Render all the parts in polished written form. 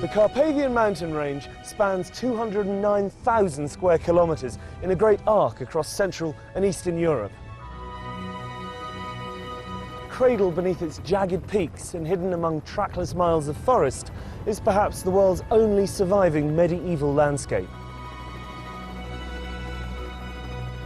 The Carpathian mountain range spans 209,000 square kilometres in a great arc across Central and Eastern Europe. Cradled beneath its jagged peaks and hidden among trackless miles of forest, is perhaps the world's only surviving medieval landscape.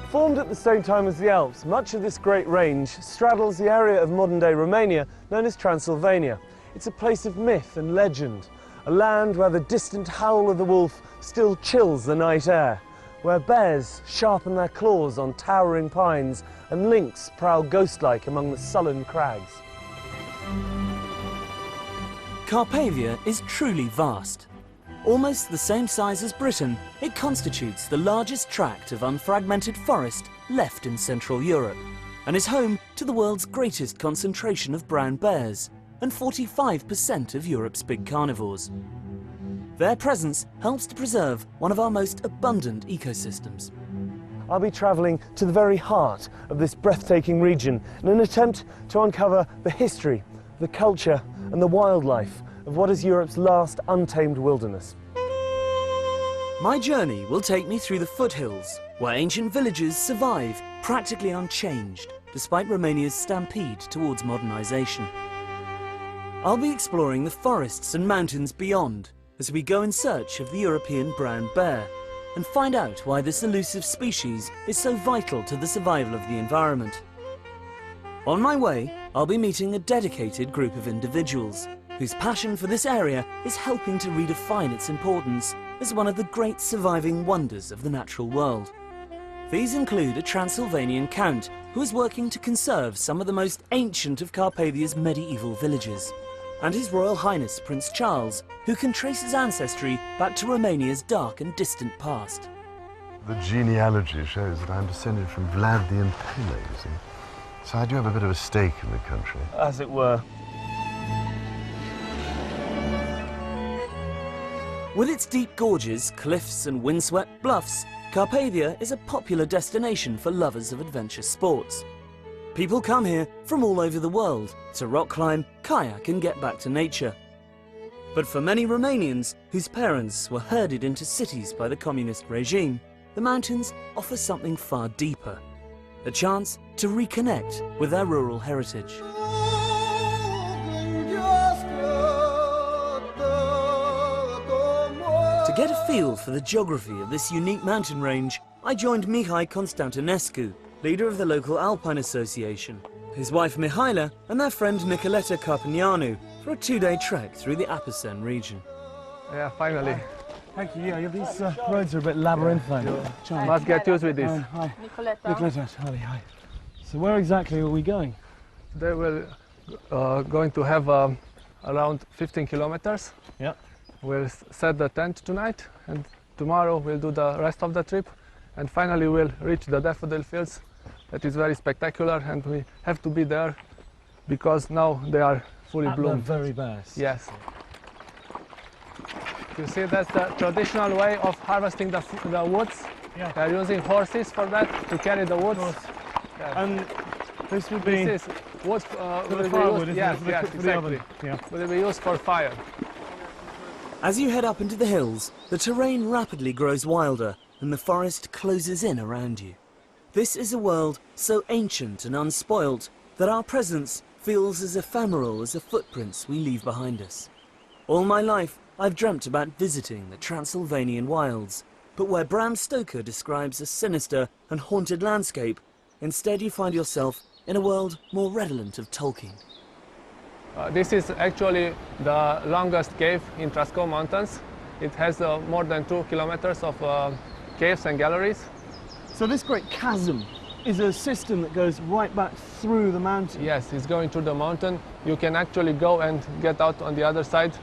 Formed at the same time as the Alps, much of this great range straddles the area of modern-day Romania known as Transylvania. It's a place of myth and legend, a land where the distant howl of the wolf still chills the night air, where bears sharpen their claws on towering pines and lynx prowl ghost-like among the sullen crags. Carpathia is truly vast. Almost the same size as Britain, it constitutes the largest tract of unfragmented forest left in Central Europe, and is home to the world's greatest concentration of brown bears and 45% of Europe's big carnivores. Their presence helps to preserve one of our most abundant ecosystems. I'll be travelling to the very heart of this breathtaking region in an attempt to uncover the history, the culture and the wildlife of what is Europe's last untamed wilderness. My journey will take me through the foothills, where ancient villages survive practically unchanged, despite Romania's stampede towards modernisation. I'll be exploring the forests and mountains beyond, as we go in search of the European brown bear, and find out why this elusive species is so vital to the survival of the environment. On my way, I'll be meeting a dedicated group of individuals, whose passion for this area is helping to redefine its importance as one of the great surviving wonders of the natural world. These include a Transylvanian count who is working to conserve some of the most ancient of Carpathia's medieval villages, and His Royal Highness Prince Charles, who can trace his ancestry back to Romania's dark and distant past. The genealogy shows that I'm descended from Vlad the Impaler, you see. So I do have a bit of a stake in the country. As it were. With its deep gorges, cliffs and windswept bluffs, Carpathia is a popular destination for lovers of adventure sports. People come here from all over the world to rock climb, kayak and get back to nature. But for many Romanians whose parents were herded into cities by the communist regime, the mountains offer something far deeper, a chance to reconnect with their rural heritage. To get a feel for the geography of this unique mountain range, I joined Mihai Constantinescu, leader of the local Alpine Association, his wife Mihaela and their friend Nicoleta Carpinianu for a two-day trek through the Apuseni region. Yeah, finally. Thank you. Yeah, these roads are a bit labyrinthine. You must get used with this. Hi. Nicoleta. Hi. So where exactly are we going? They will going to have around 15 kilometers. Yeah. We'll set the tent tonight, and tomorrow we'll do the rest of the trip, and finally we'll reach the daffodil fields. That is very spectacular, and we have to be there because now they are fully bloomed. Their very best. Yes. You see, that's the traditional way of harvesting the woods. Yeah. They are using horses for that, to carry the woods. Yeah. And this would be This is wood for will the be firewood, used, isn't yes, it? yes, For the oven. exactly. Yeah. Will be used for fire. As you head up into the hills, the terrain rapidly grows wilder and the forest closes in around you. This is a world so ancient and unspoilt that our presence feels as ephemeral as the footprints we leave behind us. All my life, I've dreamt about visiting the Transylvanian wilds, but where Bram Stoker describes a sinister and haunted landscape, instead you find yourself in a world more redolent of Tolkien. This is actually the longest cave in Trascou Mountains. It has more than 2 kilometers of caves and galleries. So this great chasm is a system that goes right back through the mountain. Yes, it's going through the mountain. You can actually go and get out on the other side.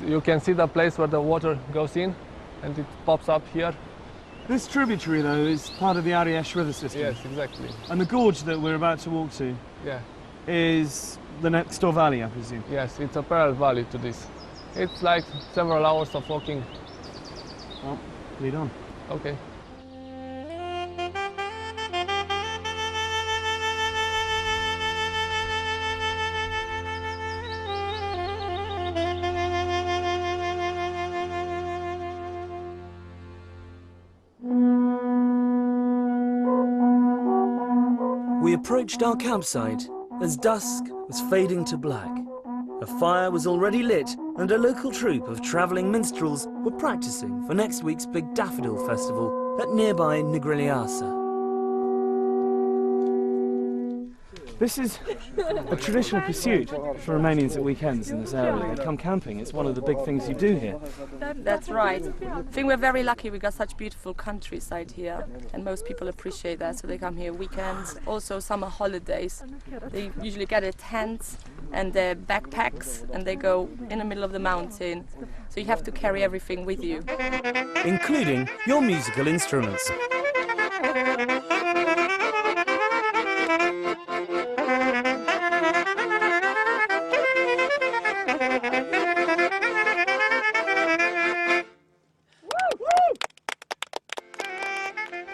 You can see the place where the water goes in, and it pops up here. This tributary, though, is part of the Ariash river system. Yes, exactly. And the gorge that we're about to walk to Yeah. is the next door valley, I presume. Yes, it's a parallel valley to this. It's like several hours of walking. Well, lead on. Okay. We approached our campsite as dusk was fading to black. A fire was already lit and a local troupe of travelling minstrels were practising for next week's big daffodil festival at nearby Negrilliasa. This is a traditional pursuit for Romanians at weekends in this area. They come camping. It's one of the big things you do here. That's right. I think we're very lucky we got such beautiful countryside here, and most people appreciate that, so they come here weekends, also summer holidays. They usually get a tent and their backpacks and they go in the middle of the mountain, so you have to carry everything with you. Including your musical instruments.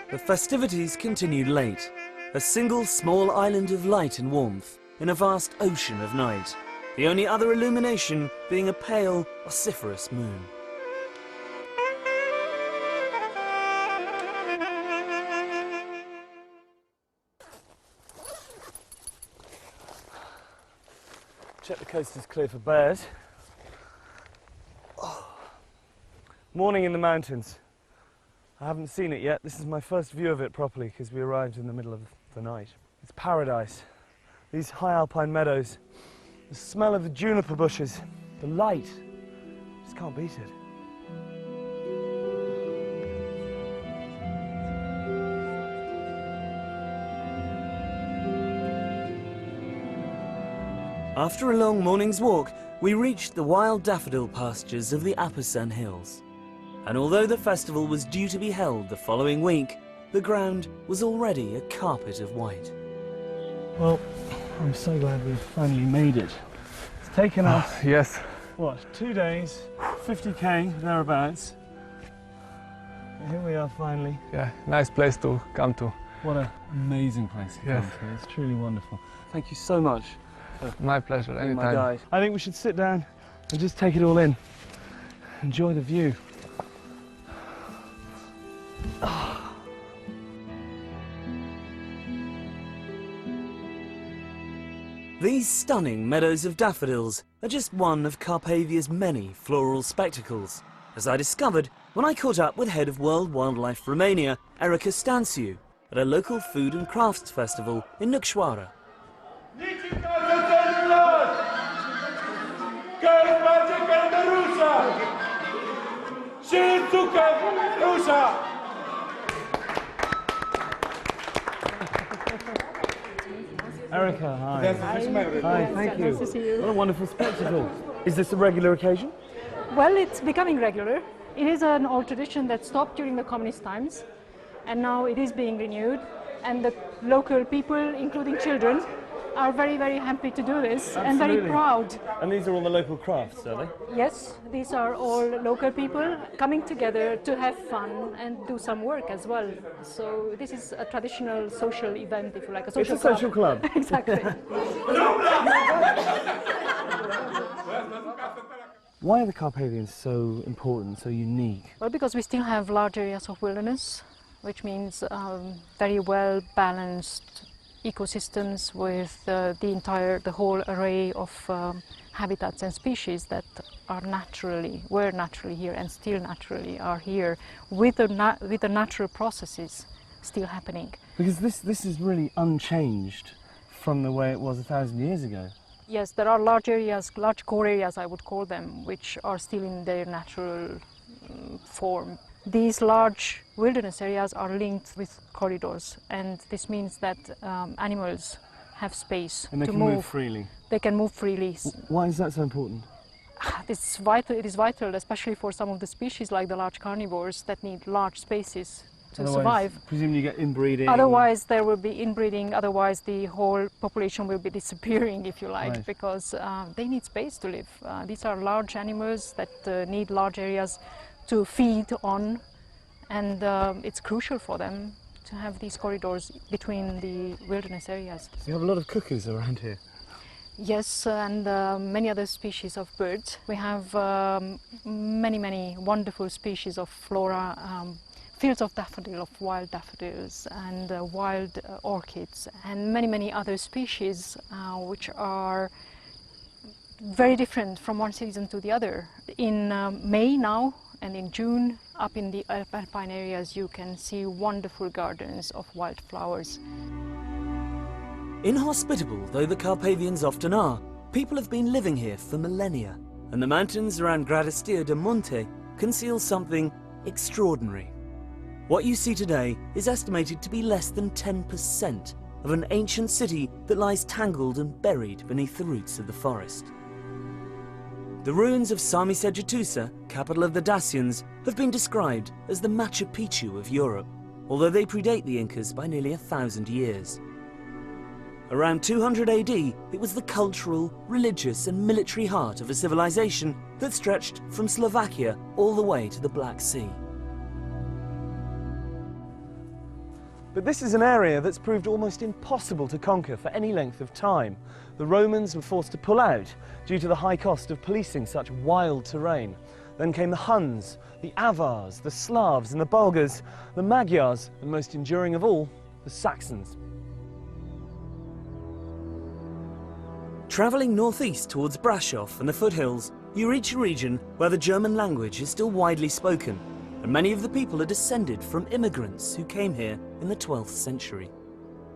The festivities continued late, a single small island of light and warmth in a vast ocean of night, the only other illumination being a pale, vociferous moon. Check the coast is clear for bears. Oh. Morning in the mountains. I haven't seen it yet. This is my first view of it properly because we arrived in the middle of the night. It's paradise. These high alpine meadows, the smell of the juniper bushes, the light. Just can't beat it. After a long morning's walk, we reached the wild daffodil pastures of the Apasan Hills. And although the festival was due to be held the following week, the ground was already a carpet of white. Well, I'm so glad we've finally made it. It's taken us, Yes. what, 2 days, 50k, thereabouts. And here we are finally. Yeah, nice place to come to. What an amazing place to Yes. come to. It's truly wonderful. Thank you so much. My pleasure, My anytime. guide. I think we should sit down and just take it all in. Enjoy the view. These stunning meadows of daffodils are just one of Carpathia's many floral spectacles, as I discovered when I caught up with head of World Wildlife Romania, Erica Stanciu, at a local food and crafts festival in Nucșoara. Erica, hi. Hi, thank you. Nice to see you. What a wonderful spectacle. Is this a regular occasion? Well, it's becoming regular. It is an old tradition that stopped during the communist times, and now it is being renewed. And the local people, including children, are very, very happy to do this and very Absolutely. proud. And these are all the local crafts, are they? Yes, these are all local people coming together to have fun and do some work as well. So this is a traditional social event, if you like, a social It's a social club. Exactly. Why are the Carpathians so important, so unique? Well, because we still have large areas of wilderness, which means very well balanced ecosystems with the whole array of habitats and species that were naturally here and still naturally are here with the natural processes still happening. Because this is really unchanged from the way it was 1,000 years ago. Yes, there are large areas, large core areas I would call them, which are still in their natural form. These large wilderness areas are linked with corridors, and this means that animals have space And they to can move freely. They can move freely. Why is that so important? It's vital. It is vital, especially for some of the species like the large carnivores that need large spaces to survive. Presumably you get inbreeding. Otherwise there will be inbreeding, otherwise the whole population will be disappearing, if you like, Right. because they need space to live. These are large animals that need large areas to feed on, and it's crucial for them to have these corridors between the wilderness areas. So you have a lot of cuckoos around here. Yes, and many other species of birds. We have many wonderful species of flora, fields of wild daffodils and wild orchids and many, many other species which are very different from one season to the other. In May now and in June, up in the alpine areas, you can see wonderful gardens of wildflowers. Inhospitable though the Carpathians often are, people have been living here for millennia, and the mountains around Gradistia de Monte conceal something extraordinary. What you see today is estimated to be less than 10% of an ancient city that lies tangled and buried beneath the roots of the forest. The ruins of Sarmisegetusa, capital of the Dacians, have been described as the Machu Picchu of Europe, although they predate the Incas by nearly 1,000 years. Around 200 AD, it was the cultural, religious and military heart of a civilization that stretched from Slovakia all the way to the Black Sea. But this is an area that's proved almost impossible to conquer for any length of time. The Romans were forced to pull out due to the high cost of policing such wild terrain. Then came the Huns, the Avars, the Slavs and the Bulgars, the Magyars, and most enduring of all, the Saxons. Travelling northeast towards Brasov and the foothills, you reach a region where the German language is still widely spoken, and many of the people are descended from immigrants who came here in the 12th century.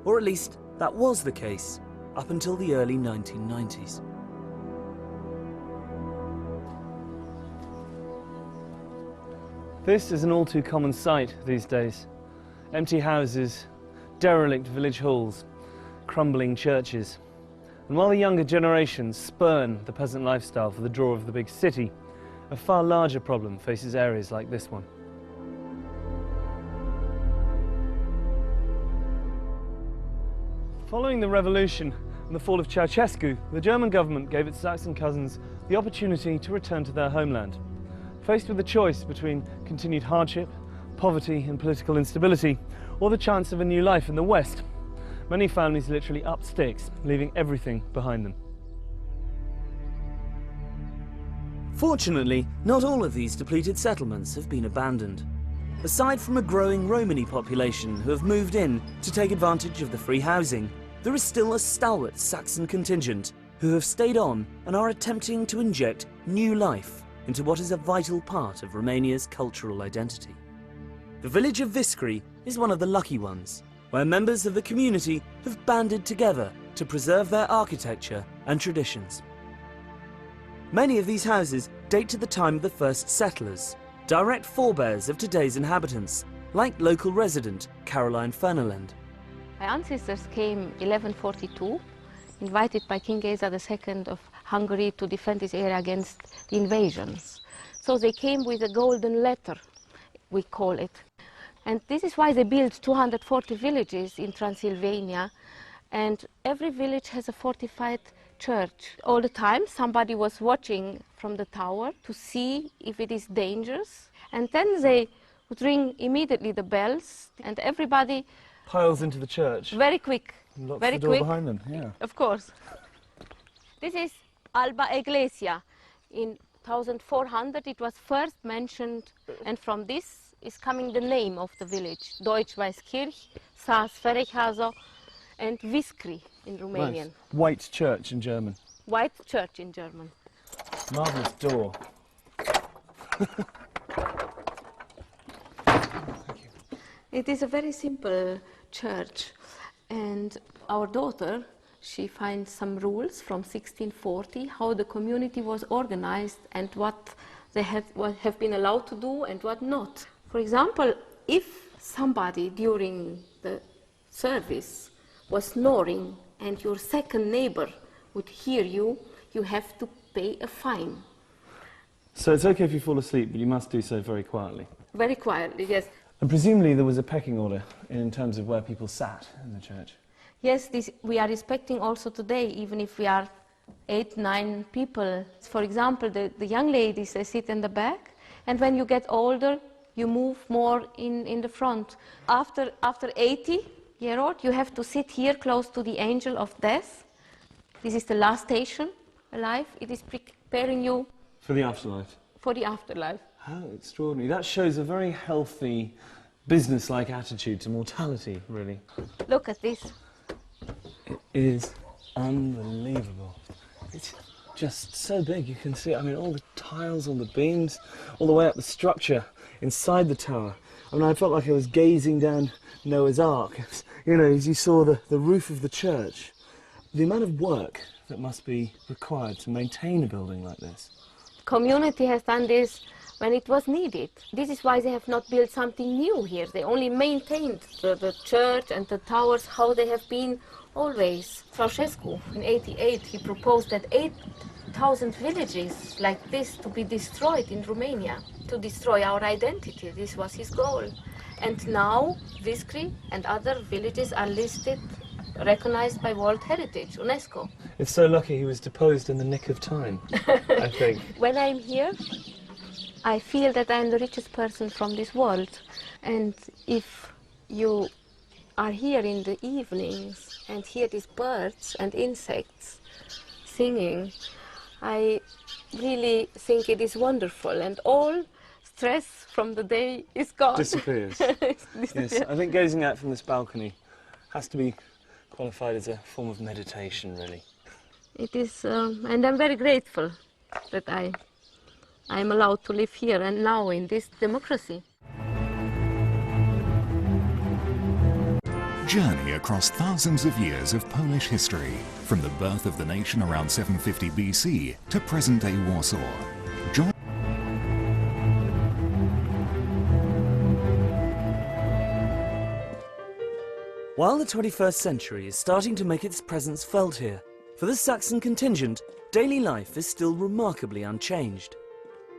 Or at least that was the case up until the early 1990s. This is an all too common sight these days. Empty houses, derelict village halls, crumbling churches. And while the younger generations spurn the peasant lifestyle for the draw of the big city, a far larger problem faces areas like this one. Following the revolution and the fall of Ceausescu, the German government gave its Saxon cousins the opportunity to return to their homeland. Faced with the choice between continued hardship, poverty and political instability, or the chance of a new life in the West, many families literally upped sticks, leaving everything behind them. Fortunately, not all of these depleted settlements have been abandoned. Aside from a growing Romani population who have moved in to take advantage of the free housing, there is still a stalwart Saxon contingent who have stayed on and are attempting to inject new life into what is a vital part of Romania's cultural identity. The village of Viscri is one of the lucky ones, where members of the community have banded together to preserve their architecture and traditions. Many of these houses date to the time of the first settlers, direct forebears of today's inhabitants, like local resident Caroline Fernelend. My ancestors came 1142, invited by King Geza II of Hungary to defend this area against the invasions. So they came with a golden letter, we call it. And this is why they built 240 villages in Transylvania, and every village has a fortified church. All the time somebody was watching from the tower to see if it is dangerous, and then they would ring immediately the bells, and everybody Piles into the church. very quick, And locks very the door quick. behind them, yeah. Of course. This is Alba Iglesia. In 1400 it was first mentioned, and from this is coming the name of the village, Deutsch-Weißkirch, Saas-Ferechhazo, and Viscri in Romanian. Nice. White church in German. White church in German. Marvellous door. It is a very simple church, and our daughter, she finds some rules from 1640, how the community was organized and what they have been allowed to do and what not. For example, if somebody during the service was snoring and your second neighbor would hear you, you have to pay a fine. So it's okay if you fall asleep, but you must do so very quietly. Very quietly, yes. And presumably there was a pecking order in terms of where people sat in the church. Yes, this we are respecting also today, even if we are 8, 9 people. For example, the young ladies, they sit in the back, and when you get older, you move more in the front. After 80-year-old, you have to sit here close to the angel of death. This is the last station alive. It is preparing you For the afterlife. for the afterlife. How extraordinary. That shows a very healthy business-like attitude to mortality, really. Look at this. It is unbelievable. It's just so big, you can see it. I mean, all the tiles, all the beams, all the way up the structure inside the tower. I mean, I felt like I was gazing down Noah's Ark. You know, as you saw the roof of the church. The amount of work that must be required to maintain a building like this. Community has done this when it was needed. This is why they have not built something new here. They only maintained the church and the towers how they have been always. Ceausescu, in '88, he proposed that 8,000 villages like this to be destroyed in Romania, to destroy our identity. This was his goal. And now Viscri and other villages are listed, recognized by World Heritage, UNESCO. It's so lucky he was deposed in the nick of time, I think. When I'm here, I feel that I'm the richest person from this world. And if you are here in the evenings and hear these birds and insects singing, I really think it is wonderful, and all stress from the day is gone. Disappears. Yes, I think gazing out from this balcony has to be qualified as a form of meditation, really. It is, and I'm very grateful that I'm allowed to live here and now in this democracy. Journey across thousands of years of Polish history, from the birth of the nation around 750 BC to present-day Warsaw. Join While the 21st century is starting to make its presence felt here, for the Saxon contingent, daily life is still remarkably unchanged.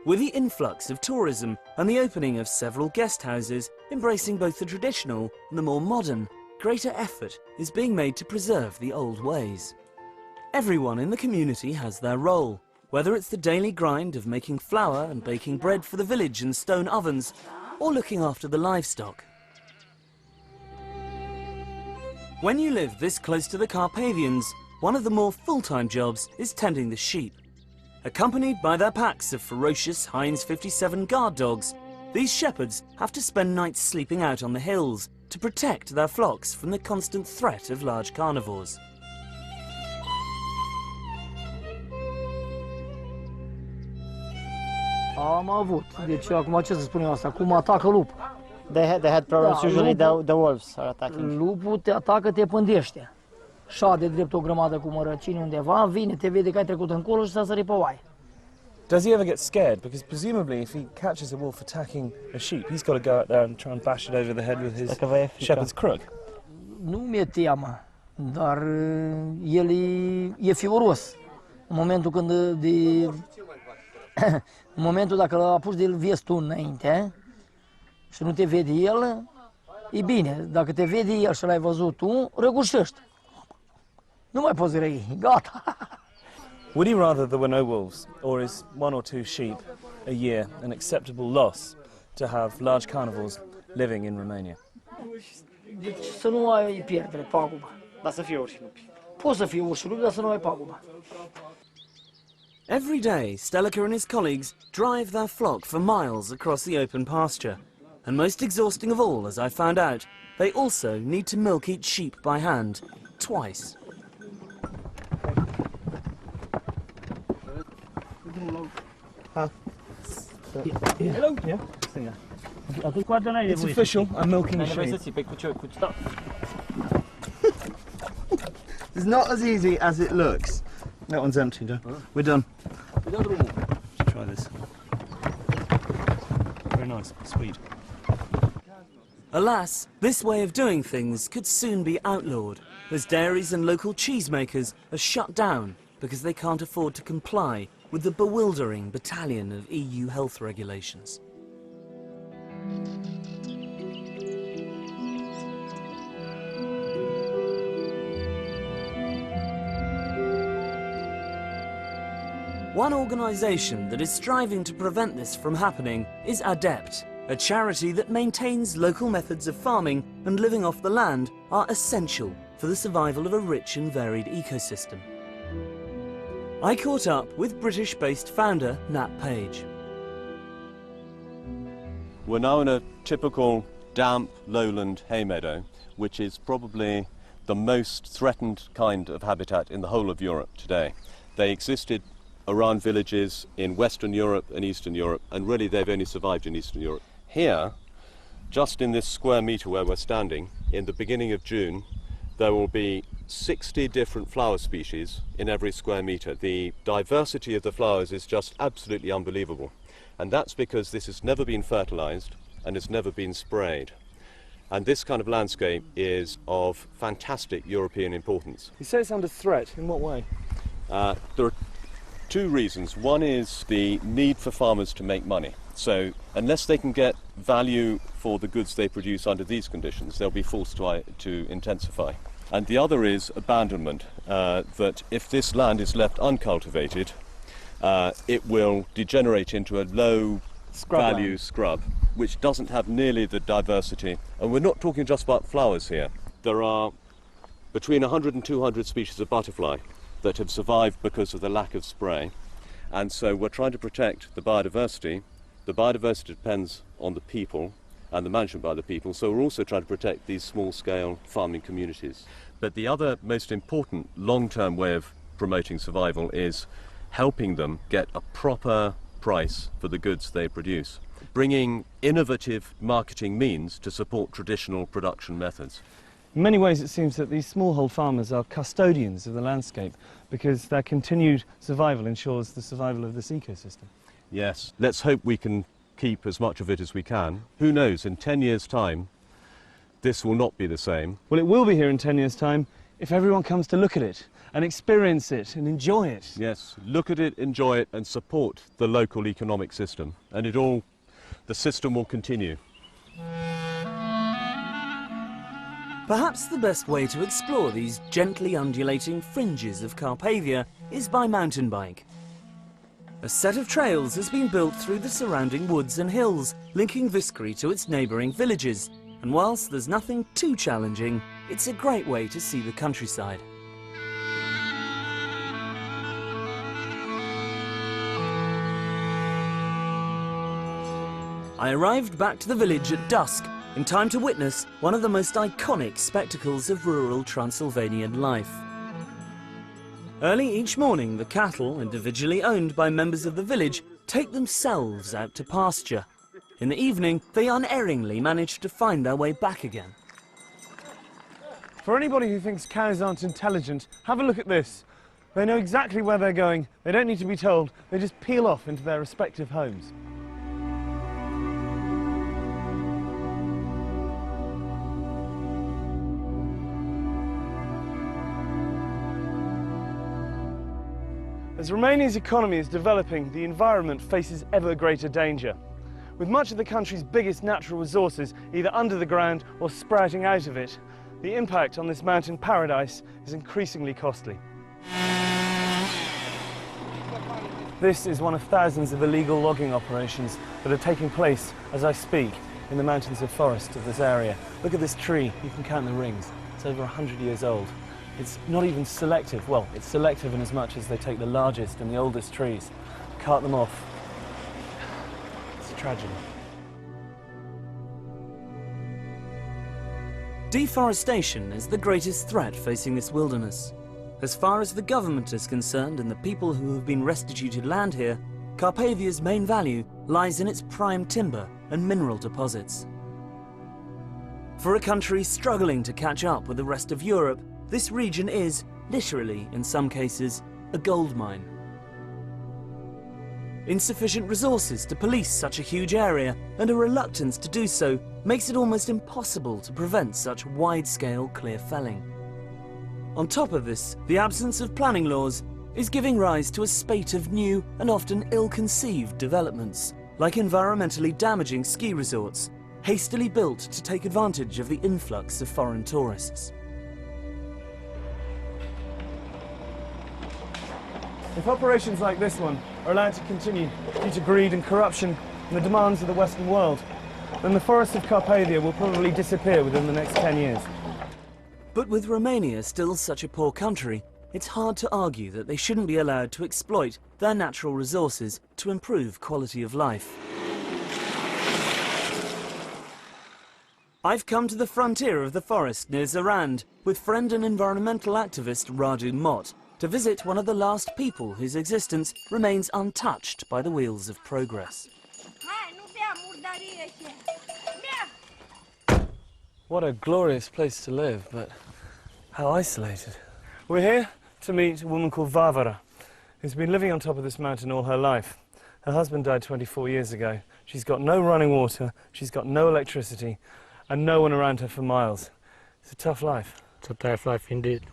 With the influx of tourism and the opening of several guest houses embracing both the traditional and the more modern, greater effort is being made to preserve the old ways. Everyone in the community has their role, whether it's the daily grind of making flour and baking bread for the village in stone ovens, or looking after the livestock. When you live this close to the Carpathians, one of the more full-time jobs is tending the sheep. Accompanied by their packs of ferocious Heinz 57 guard dogs, these shepherds have to spend nights sleeping out on the hills to protect their flocks from the constant threat of large carnivores. Am avut. Deci acum ce să spun eu asta? Cum atacă lup? They had problems usually, the wolves are attacking. Lupul te atacă, te pândește. Șade drept o grămadă cu mărăcini undeva, vine, te vede că ai trecut încolo și s-a sărit pe oaie. Does he ever get scared? Because presumably if he catches a wolf attacking a sheep, he's got to go out there and try and bash it over the head with his shepherd's crook. Nu mi-e teamă, dar el e fioros. În momentul când în momentul dacă l-a pus de-l vezi tu înainte și nu te vede el, e bine. Dacă te vede el și l-ai văzut tu, răgușești. Nu mai poți răi, gata. Would he rather there were no wolves, or is 1 or 2 sheep a year an acceptable loss to have large carnivores living in Romania? Deci să nu ai pierdere, pagubă. Dar să fie urși lupi. Poți să fie urși lupi, dar să nu ai pagubă. Every day, Stelika and his colleagues drive their flock for miles across the open pasture. And most exhausting of all, as I found out, they also need to milk each sheep by hand, twice. Hello? Yeah. It's official, I'm milking a sheep. It's not as easy as it looks. That one's empty, though. We're done. Let's try this. Very nice, sweet. Alas, this way of doing things could soon be outlawed, as dairies and local cheesemakers are shut down because they can't afford to comply with the bewildering battalion of EU health regulations. One organisation that is striving to prevent this from happening is Drept, a charity that maintains local methods of farming and living off the land are essential for the survival of a rich and varied ecosystem. I caught up with British-based founder Nat Page. We're now in a typical damp lowland hay meadow, which is probably the most threatened kind of habitat in the whole of Europe today. They existed around villages in Western Europe and Eastern Europe, and really they've only survived in Eastern Europe. Here, just in this square metre where we're standing, in the beginning of June, there will be 60 different flower species in every square metre. The diversity of the flowers is just absolutely unbelievable. And that's because this has never been fertilised and it's never been sprayed. And this kind of landscape is of fantastic European importance. You say it's under threat. In what way? There are two reasons. One is the need for farmers to make money. So unless they can get value for the goods they produce under these conditions, they'll be forced to intensify. And the other is abandonment, that if this land is left uncultivated, it will degenerate into a low value scrub, which doesn't have nearly the diversity. And we're not talking just about flowers here. There are between 100 and 200 species of butterfly that have survived because of the lack of spray. And so we're trying to protect the biodiversity. The biodiversity depends on the people and the management by the people, so we're also trying to protect these small-scale farming communities. But the other most important long-term way of promoting survival is helping them get a proper price for the goods they produce, bringing innovative marketing means to support traditional production methods. In many ways it seems that these smallhold farmers are custodians of the landscape because their continued survival ensures the survival of this ecosystem. Yes, let's hope we can keep as much of it as we can. Who knows, in 10 years' time, this will not be the same. Well, it will be here in 10 years' time if everyone comes to look at it and experience it and enjoy it. Yes, look at it, enjoy it, and support the local economic system. And the system will continue. Perhaps the best way to explore these gently undulating fringes of Carpathia is by mountain bike. A set of trails has been built through the surrounding woods and hills, linking Viskri to its neighbouring villages, and whilst there's nothing too challenging, it's a great way to see the countryside. I arrived back to the village at dusk, in time to witness one of the most iconic spectacles of rural Transylvanian life. Early each morning, the cattle, individually owned by members of the village, take themselves out to pasture. In the evening, they unerringly manage to find their way back again. For anybody who thinks cows aren't intelligent, have a look at this. They know exactly where they're going, they don't need to be told, they just peel off into their respective homes. As Romania's economy is developing, the environment faces ever greater danger. With much of the country's biggest natural resources either under the ground or sprouting out of it, the impact on this mountain paradise is increasingly costly. This is one of thousands of illegal logging operations that are taking place as I speak in the mountains of forest of this area. Look at this tree, you can count the rings. It's over 100 years old. It's not even selective. Well, it's selective in as much as they take the largest and the oldest trees, cart them off. It's a tragedy. Deforestation is the greatest threat facing this wilderness. As far as the government is concerned and the people who have been restituted land here, Carpathia's main value lies in its prime timber and mineral deposits. For a country struggling to catch up with the rest of Europe, this region is, literally in some cases, a gold mine. Insufficient resources to police such a huge area and a reluctance to do so makes it almost impossible to prevent such wide-scale clear felling. On top of this, the absence of planning laws is giving rise to a spate of new and often ill-conceived developments, like environmentally damaging ski resorts, hastily built to take advantage of the influx of foreign tourists. If operations like this one are allowed to continue due to greed and corruption and the demands of the Western world, then the forests of Carpathia will probably disappear within the next 10 years. But with Romania still such a poor country, it's hard to argue that they shouldn't be allowed to exploit their natural resources to improve quality of life. I've come to the frontier of the forest near Zarand with friend and environmental activist Radu Mott to visit one of the last people whose existence remains untouched by the wheels of progress. What a glorious place to live, but how isolated. We're here to meet a woman called Varvara, who's been living on top of this mountain all her life. Her husband died 24 years ago. She's got no running water, she's got no electricity, and no one around her for miles. It's a tough life. It's a tough life indeed.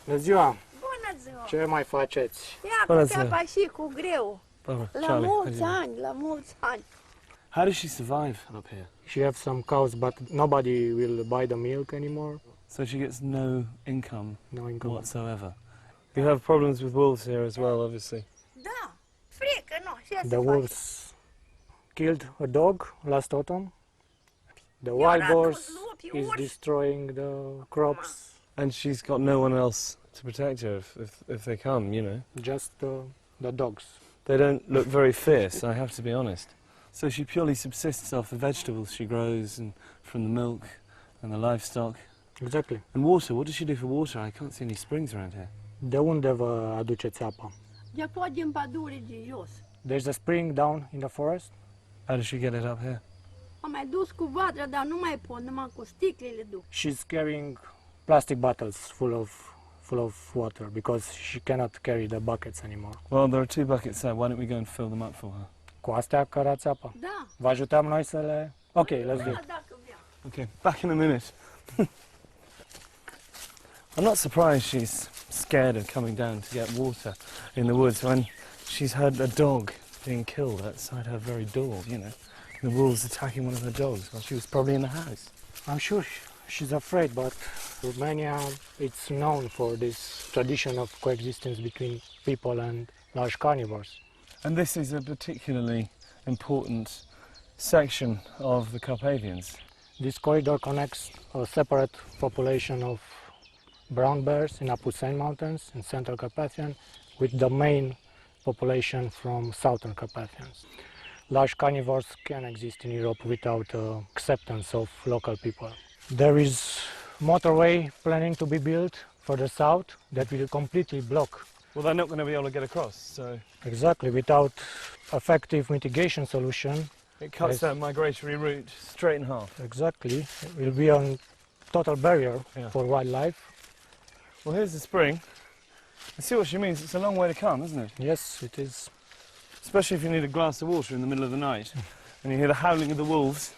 Bună ziua! Bună ziua! Ce mai faceți? Ia cu teapa și cu greu. La Charlie, mulți ani, la mulți ani. how does she survive up here? She has some cows, but nobody will buy the milk anymore. So she gets no income, No income whatsoever. You have problems with wolves here as well, obviously. Da, frică, nu, ce să The faci? wolves killed a dog last autumn. The wild boars is destroying the crops. And she's got no one else to protect her if they come, you know. Just the dogs. They don't look very fierce, I have to be honest. So she purely subsists off the vegetables she grows and from the milk and the livestock. Exactly. And water, what does she do for water? I can't see any springs around here. De unde vă aduceți apa? De pot din pădure de jos. There's a spring down in the forest. How does she get it up here? Am mai dus cu vadra, dar nu mai pot, numai cu sticlele duc. She's carrying plastic bottles full of water because she cannot carry the buckets anymore. Well, there are 2 buckets there. Why don't we go and fill them up for her? Cu astea cărați apa. Da. Vă ajutăm noi să le... Ok, let's do it. Dacă vrea. Okay, back in a minute. I'm not surprised she's scared of coming down to get water in the woods when she's had a dog being killed outside her very door, you know. The wolves attacking one of her dogs while she was probably in the house. I'm sure she's afraid, but Romania, it's known for this tradition of coexistence between people and large carnivores. And this is a particularly important section of the Carpathians. This corridor connects a separate population of brown bears in Apuseni Mountains in Central Carpathian with the main population from Southern Carpathians. Large carnivores can exist in Europe without acceptance of local people. There is motorway planning to be built further south that will completely block. Well, they're not going to be able to get across, so... Exactly, without effective mitigation solution. It cuts that migratory route straight in half. Exactly, it will be a total barrier for wildlife. Well, here's the spring. I see what she means. It's a long way to come, isn't it? Yes, it is. Especially if you need a glass of water in the middle of the night and you hear the howling of the wolves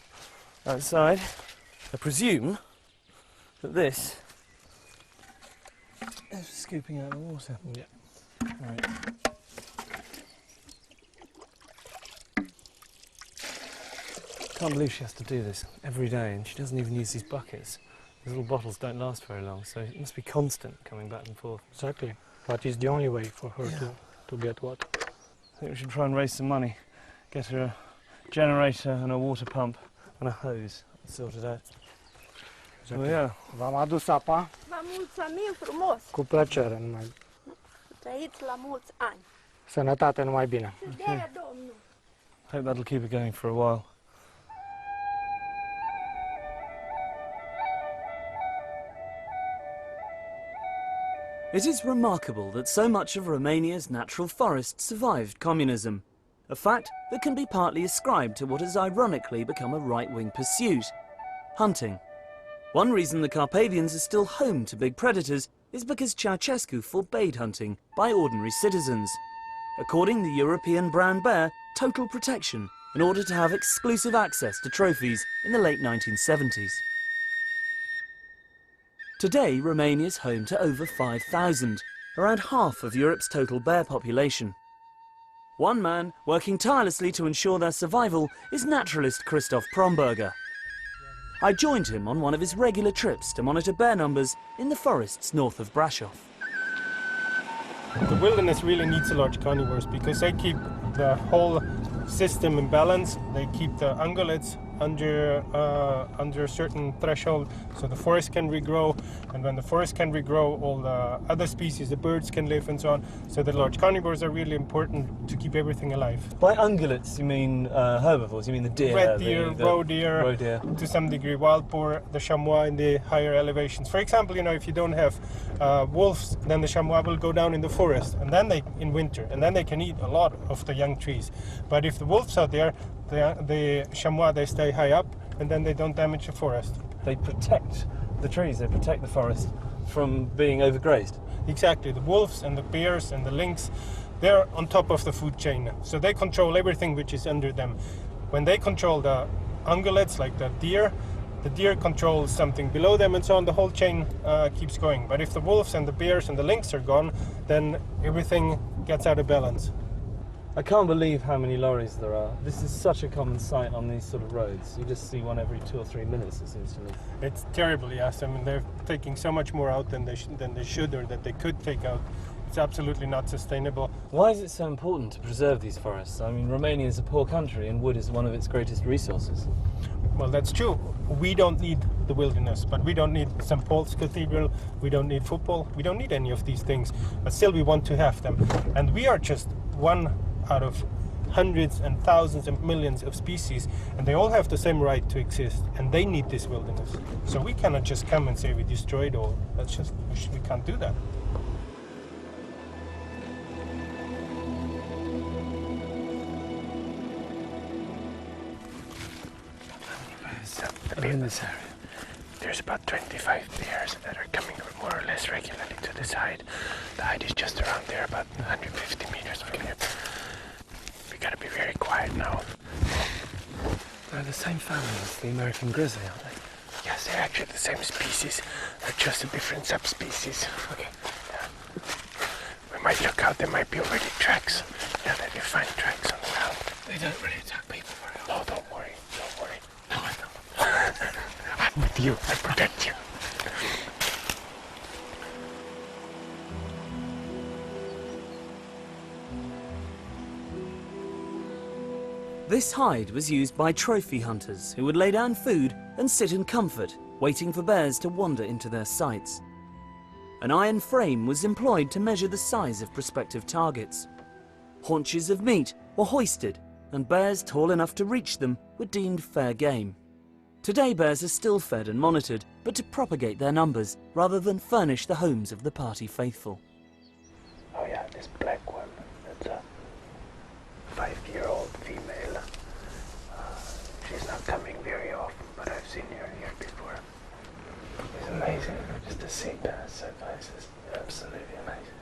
outside. I presume that this is scooping out the water. Yeah. All right. Can't believe she has to do this every day, and she doesn't even use these buckets. These little bottles don't last very long, so it must be constant coming back and forth. Exactly, but it's the only way for her to get water. I think we should try and raise some money, get her a generator and a water pump and a hose sorted out. Exactly. So, yeah. V-am adus apa Vă mulțumim frumos. cu plăcere, numai Trăiți la mulți ani. sănătate, numai bine. De Domnul. Hope that'll keep her going for a while. It is remarkable that so much of Romania's natural forest survived communism, a fact that can be partly ascribed to what has ironically become a right-wing pursuit: hunting. One reason the Carpathians are still home to big predators is because Ceausescu forbade hunting by ordinary citizens, according the European brown bear total protection in order to have exclusive access to trophies in the late 1970s. Today, Romania is home to over 5,000, around half of Europe's total bear population. One man working tirelessly to ensure their survival is naturalist Christoph Promberger. I joined him on one of his regular trips to monitor bear numbers in the forests north of Brașov. The wilderness really needs the large carnivores because they keep the whole system in balance. They keep the ungulates under a certain threshold, so the forest can regrow, and when the forest can regrow, all the other species, the birds can live and so on. So the large carnivores are really important to keep everything alive. By ungulates, you mean herbivores? You mean the deer? Red deer, the roe deer, to some degree, wild boar, the chamois in the higher elevations. For example, if you don't have wolves, then the chamois will go down in the forest, and then in winter, and then they can eat a lot of the young trees. But if the wolves are there, the chamois, they stay high up, and then they don't damage the forest. They protect the trees, they protect the forest from being overgrazed. Exactly. The wolves and the bears and the lynx, they're on top of the food chain. So they control everything which is under them. When they control the ungulates, like the deer controls something below them, and so on. The whole chain keeps going. But if the wolves and the bears and the lynx are gone, then everything gets out of balance. I can't believe how many lorries there are. This is such a common sight on these sort of roads. You just see one every 2 or 3 minutes, it seems to me. It's terrible, yes. I mean, they're taking so much more out than they should, or that they could take out. It's absolutely not sustainable. Why is it so important to preserve these forests? I mean, Romania is a poor country, and wood is one of its greatest resources. Well, that's true. We don't need the wilderness, but we don't need St. Paul's Cathedral, we don't need football, we don't need any of these things, but still we want to have them. And we are just one out of hundreds and thousands and millions of species, and they all have the same right to exist, and they need this wilderness. So we cannot just come and say we destroy it all. We can't do that. In this area, there's about 25 bears that are coming more or less regularly to the side. The height is just around there, about 150 meters from here. We gotta be very quiet now. They're the same family as the American grizzly, aren't they? Yes, they're actually the same species. They're just a different subspecies. Okay. Yeah. We might look out, there might be already tracks. Yeah, that you find tracks on the ground. They don't really attack people very often. No, don't worry, don't worry. No, I know. I'm with you, I protect you. This hide was used by trophy hunters who would lay down food and sit in comfort, waiting for bears to wander into their sights. An iron frame was employed to measure the size of prospective targets. Haunches of meat were hoisted, and bears tall enough to reach them were deemed fair game. Today bears are still fed and monitored, but to propagate their numbers rather than furnish the homes of the party faithful. Oh yeah, this black one, that's a 5-year-old female. She's not coming very often, but I've seen her here before. It's amazing just to see bears so close. It's absolutely amazing.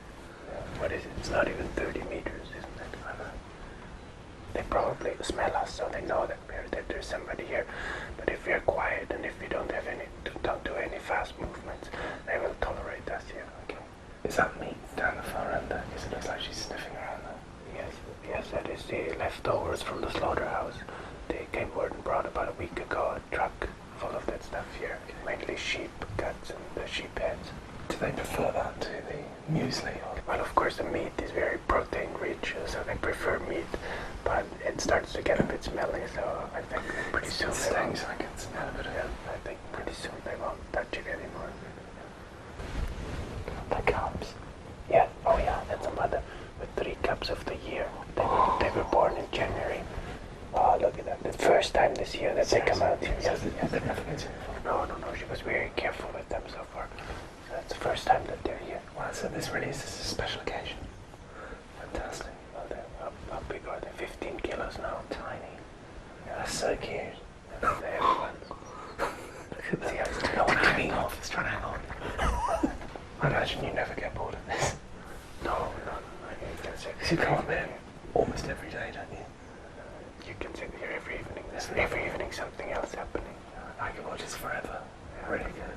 Yeah. What is it? It's not even 30 meters, isn't it? I know. They probably smell us, so they know that there's somebody here. But if we're quiet and if we don't do any fast movements, they will tolerate us here. Okay. Is that meat down the far end there? Because it looks like she's sniffing around there. Yes, that is the leftovers from the slaughterhouse. They came word and brought about a week ago a truck full of that stuff here. Mainly sheep guts and the sheep heads. Do they prefer that to the muesli? Well, of course the meat is very protein rich, so they prefer meat, but it starts to get a bit smelly, so I think pretty soon they won't. I can smell a bit of it. I think pretty soon they won't touch it anymore. The cubs? Yeah, oh yeah, that's a mother with 3 cubs of the year. They were born in January. Oh, look at that. The first time this year that they come out here. Yes, they've never been too far. No, she was very careful with them so far. So it's the first time that they're here. Wow, so this really is a special occasion. Fantastic. Well, they're how big are they? 15 kilos now. Tiny. Yeah, that's so cute. They're everyone. Look at that. See, no one hanging off. It's trying to hang on. I imagine you never get bored of this. No. You come up here almost every day, don't you? You can sit here every evening. There's every evening something else happening. I can watch this forever. Really good.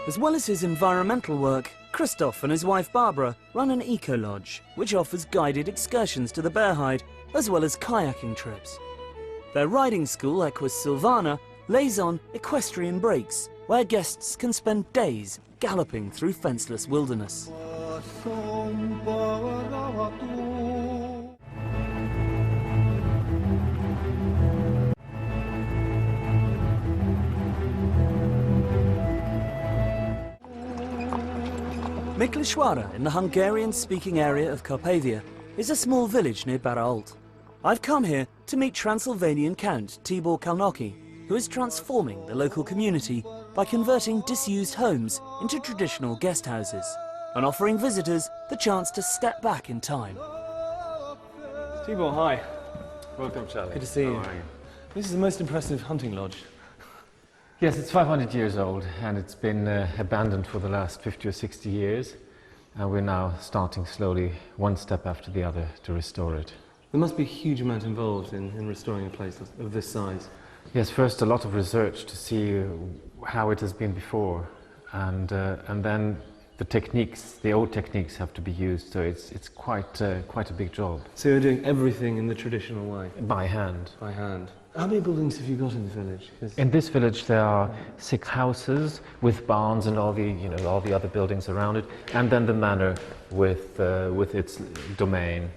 As well as his environmental work, Christoph and his wife Barbara run an eco-lodge, which offers guided excursions to the bear hide, as well as kayaking trips. Their riding school, Equus Silvana, lays on equestrian breaks, where guests can spend days galloping through fenceless wilderness. Miklișoara, in the Hungarian-speaking area of Carpathia, is a small village near Barault. I've come here to meet Transylvanian Count Tibor Kalnoky, who is transforming the local community by converting disused homes into traditional guest houses and offering visitors the chance to step back in time. Tibor, hi. Welcome, Charlie. Good to see you. This is the most impressive hunting lodge. Yes, it's 500 years old and it's been abandoned for the last 50 or 60 years. And we're now starting slowly, one step after the other, to restore it. There must be a huge amount involved in restoring a place of this size. Yes, first a lot of research to see how it has been before, and then the techniques, the old techniques, have to be used. So it's quite a big job. So you're doing everything in the traditional way? By hand. By hand. How many buildings have you got in the village? In this village there are 6 houses with barns and all the other buildings around it, and then the manor with its domain.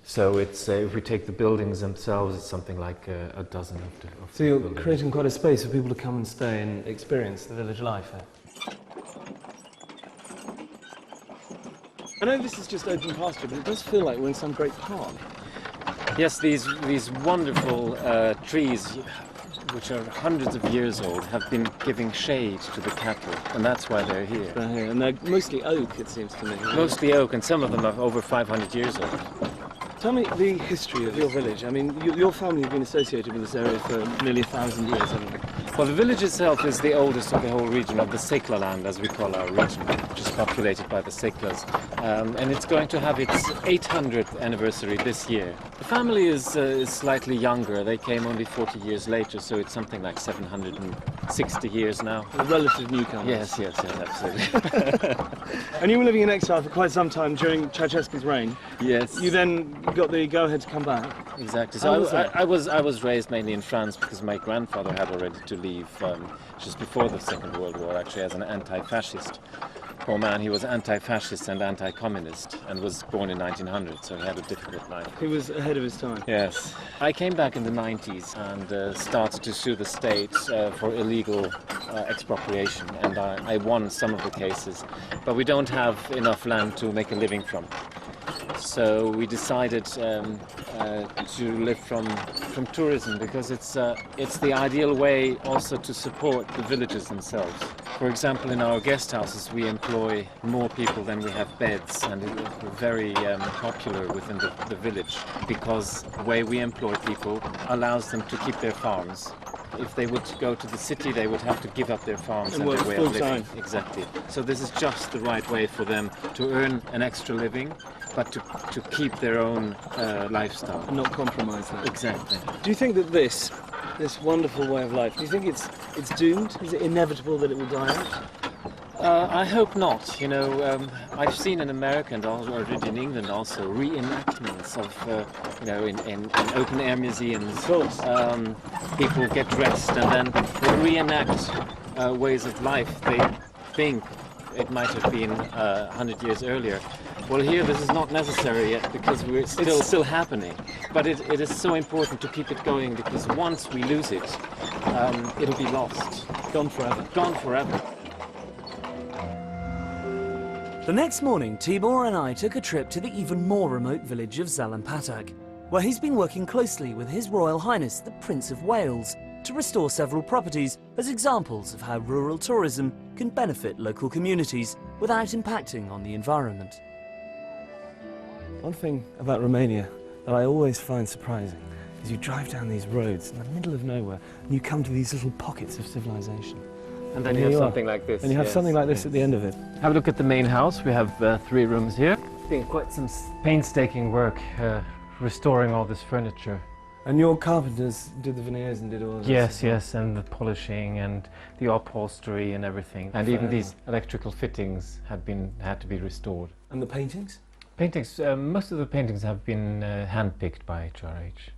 So it's if we take the buildings themselves, it's something like a dozen of So you're buildings. creating quite a space for people to come and stay and experience the village life. I know this is just open pasture, but it does feel like we're in some great park. Yes, these wonderful trees, which are hundreds of years old, have been giving shade to the cattle, and that's why they're here. They're here, and they're mostly oak, it seems to me. Mostly oak, and some of them are over 500 years old. Tell me the history of your village. I mean, your family have been associated with this area for nearly 1,000 years, haven't they? Well, the village itself is the oldest of the whole region, of the Sekla land, as we call our region, which is populated by the Seklas. And it's going to have its 800th anniversary this year. The family is slightly younger. They came only 40 years later, so it's something like 760 years now. A relative newcomer. Yes, absolutely. And you were living in exile for quite some time during Ceausescu's reign. Yes. You then got the go-ahead to come back. Exactly. How was So that? I was raised mainly in France because my grandfather had already to leave just before the Second World War, actually, as an anti-fascist. Poor man, he was anti-fascist and anti-communist and was born in 1900, so he had a difficult life. He was ahead of his time. Yes. I came back in the 90s and started to sue the state for illegal expropriation, and I won some of the cases, but we don't have enough land to make a living from. So we decided to live from tourism, because it's the ideal way also to support the villagers themselves. For example, in our guest houses we employ more people than we have beds, and we're very popular within the village, because the way we employ people allows them to keep their farms. If they would go to the city, they would have to give up their farms and their way of living. Exactly. So this is just the right way for them to earn an extra living, but to keep their own lifestyle. And not compromise that. Exactly. Do you think that this wonderful way of life, do you think it's doomed? Is it inevitable that it will die out? I hope not. You know, I've seen in America and already in England also reenactments of, in open-air museums. People get dressed and then reenact ways of life they think it might have been 100 years earlier. Well, here this is not necessary yet, because it's still happening. But it is so important to keep it going, because once we lose it, it'll be lost. Gone forever. Gone forever. The next morning, Tibor and I took a trip to the even more remote village of Zalampatag, where he's been working closely with His Royal Highness the Prince of Wales to restore several properties as examples of how rural tourism can benefit local communities without impacting on the environment. One thing about Romania that I always find surprising is you drive down these roads in the middle of nowhere and you come to these little pockets of civilization. And then you have something like this. And you have something like this at the end of it. Have a look at the main house. We have 3 rooms here. Been quite some painstaking work restoring all this furniture. And your carpenters did the veneers and did all of this? Yes, and the polishing and the upholstery and everything. And even these electrical fittings had to be restored. And the paintings? Paintings, most of the paintings have been hand-picked by HRH.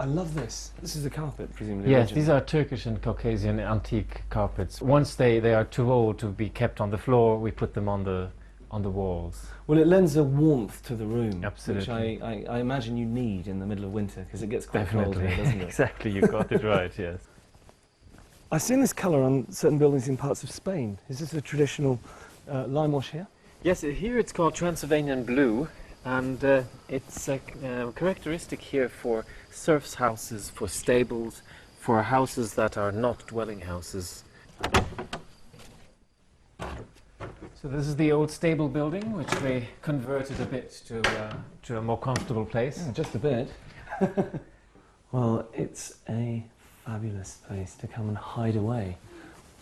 I love this. This is the carpet, presumably. Yes, these are Turkish and Caucasian antique carpets. Once they are too old to be kept on the floor, we put them on the walls. Well, it lends a warmth to the room. Absolutely. Which I imagine you need in the middle of winter, because it gets quite Definitely. cold here, doesn't it? Exactly, you got it right, yes. I've seen this colour on certain buildings in parts of Spain. Is this a traditional lime wash here? Yes, here it's called Transylvanian blue, and it's a characteristic here for serfs' houses, for stables, for houses that are not dwelling houses. So this is the old stable building, which we converted a bit to a more comfortable place. Yeah, just a bit. Well, it's a fabulous place to come and hide away.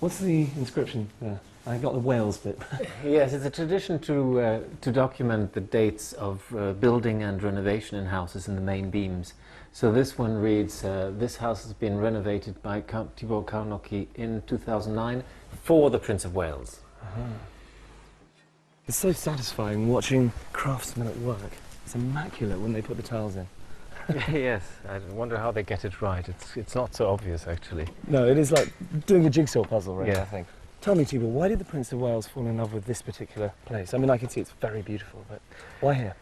What's the inscription there? I got the Wales bit. Yes, it's a tradition to document the dates of building and renovation in houses in the main beams. So this one reads, this house has been renovated by Count Tibor Karnocki in 2009 for the Prince of Wales. It's so satisfying watching craftsmen at work. It's immaculate when they put the tiles in. Yes, I wonder how they get it right. It's not so obvious, actually. No, it is like doing a jigsaw puzzle, really, Yeah. I think. Tell me, Tibor, why did the Prince of Wales fall in love with this particular place? I mean, I can see it's very beautiful, but why here?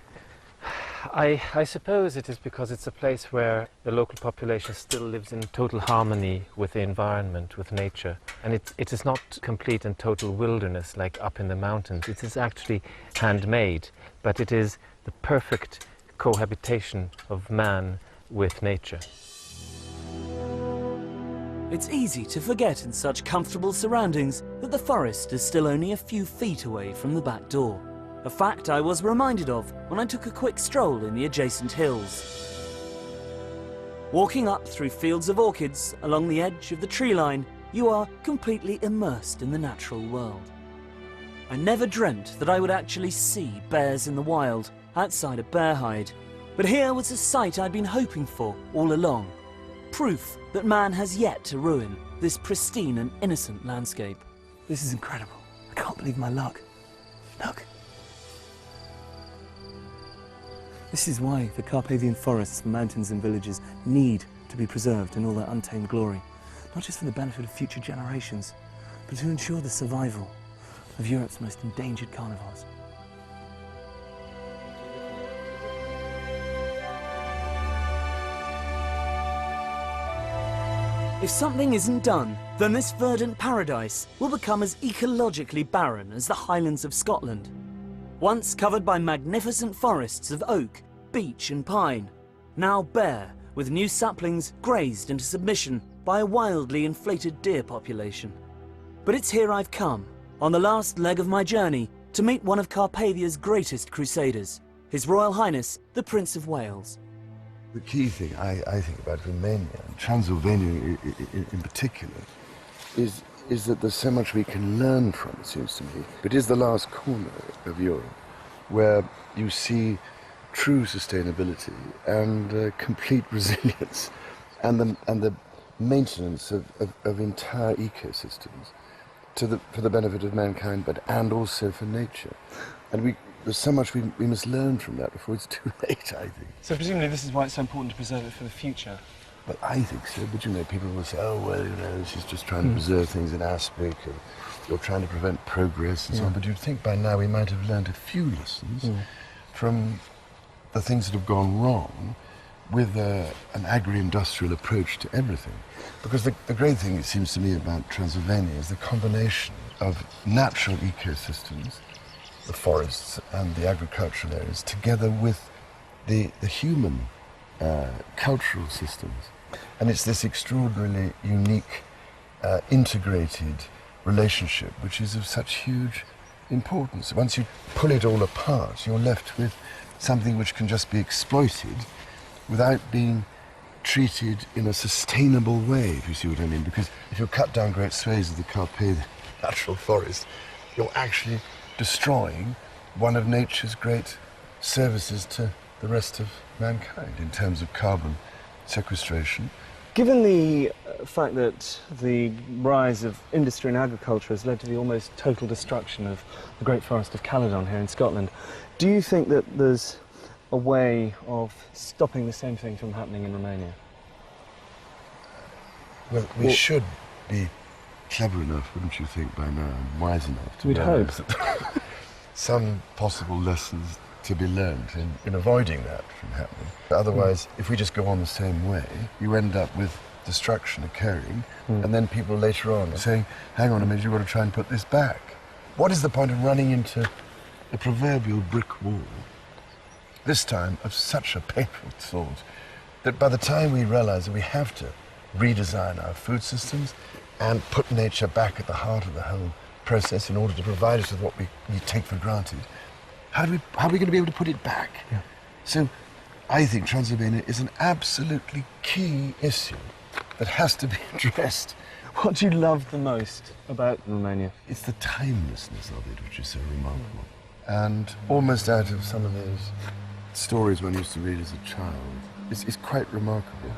I suppose it is because it's a place where the local population still lives in total harmony with the environment, with nature. And it is not complete and total wilderness like up in the mountains. It is actually handmade, but it is the perfect cohabitation of man with nature. It's easy to forget in such comfortable surroundings that the forest is still only a few feet away from the back door. A fact I was reminded of when I took a quick stroll in the adjacent hills. Walking up through fields of orchids along the edge of the tree line, you are completely immersed in the natural world. I never dreamt that I would actually see bears in the wild outside of Bearhide, but here was a sight I'd been hoping for all along. Proof that man has yet to ruin this pristine and innocent landscape. This is incredible. I can't believe my luck. Look. This is why the Carpathian forests, mountains and villages need to be preserved in all their untamed glory. Not just for the benefit of future generations, but to ensure the survival of Europe's most endangered carnivores. If something isn't done, then this verdant paradise will become as ecologically barren as the Highlands of Scotland. Once covered by magnificent forests of oak, beech and pine, now bare with new saplings grazed into submission by a wildly inflated deer population. But it's here I've come, on the last leg of my journey, to meet one of Carpathia's greatest crusaders, His Royal Highness, the Prince of Wales. The key thing I think about Romania, and Transylvania in particular, is that there's so much we can learn from, it seems to me. It is the last corner of Europe where you see true sustainability and complete resilience and the maintenance of entire ecosystems for the benefit of mankind, and also for nature. And there's so much we must learn from that before it's too late, I think. So presumably this is why it's so important to preserve it for the future. Well, I think so, but people will say, oh, well, she's just trying to preserve things in aspic, or you're trying to prevent progress and so on. But you'd think by now we might have learned a few lessons from the things that have gone wrong with an agri-industrial approach to everything. Because the great thing, it seems to me, about Transylvania is the combination of natural ecosystems, the forests and the agricultural areas, together with the human cultural systems. And it's this extraordinarily unique, integrated relationship which is of such huge importance. Once you pull it all apart, you're left with something which can just be exploited without being treated in a sustainable way, if you see what I mean. Because if you cut down great swathes of the Carpathian natural forest, you're actually destroying one of nature's great services to the rest of mankind in terms of carbon sequestration. Given the fact that the rise of industry and agriculture has led to the almost total destruction of the great forest of Caledon here in Scotland, do you think that there's a way of stopping the same thing from happening in Romania? Well, we should be clever enough, wouldn't you think, by now, and wise enough to We'd hope. some possible lessons to be learned in avoiding that from happening. Otherwise, if we just go on the same way, you end up with destruction occurring, and then people later on are saying, hang on a minute, you've got to try and put this back. What is the point of running into the proverbial brick wall, this time of such a painful sort, that by the time we realize that we have to redesign our food systems and put nature back at the heart of the whole process in order to provide us with what we take for granted, how are we going to be able to put it back? Yeah. So I think Transylvania is an absolutely key issue that has to be addressed. What do you love the most about Romania? It's the timelessness of it, which is so remarkable. And almost out of some of those stories one used to read as a child, it's quite remarkable.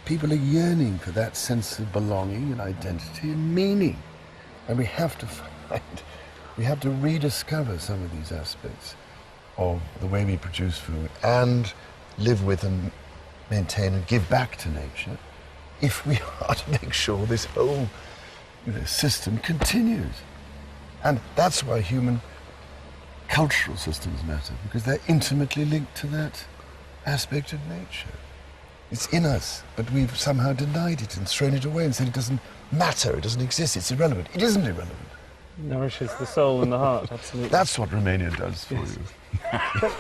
People are yearning for that sense of belonging and identity and meaning. And we have to rediscover some of these aspects of the way we produce food and live with and maintain and give back to nature if we are to make sure this whole system continues. And that's why human cultural systems matter, because they're intimately linked to that aspect of nature. It's in us, but we've somehow denied it and thrown it away and said it doesn't matter, it doesn't exist, it's irrelevant. It isn't irrelevant. Nourishes the soul and the heart, absolutely. That's what Romania does for you.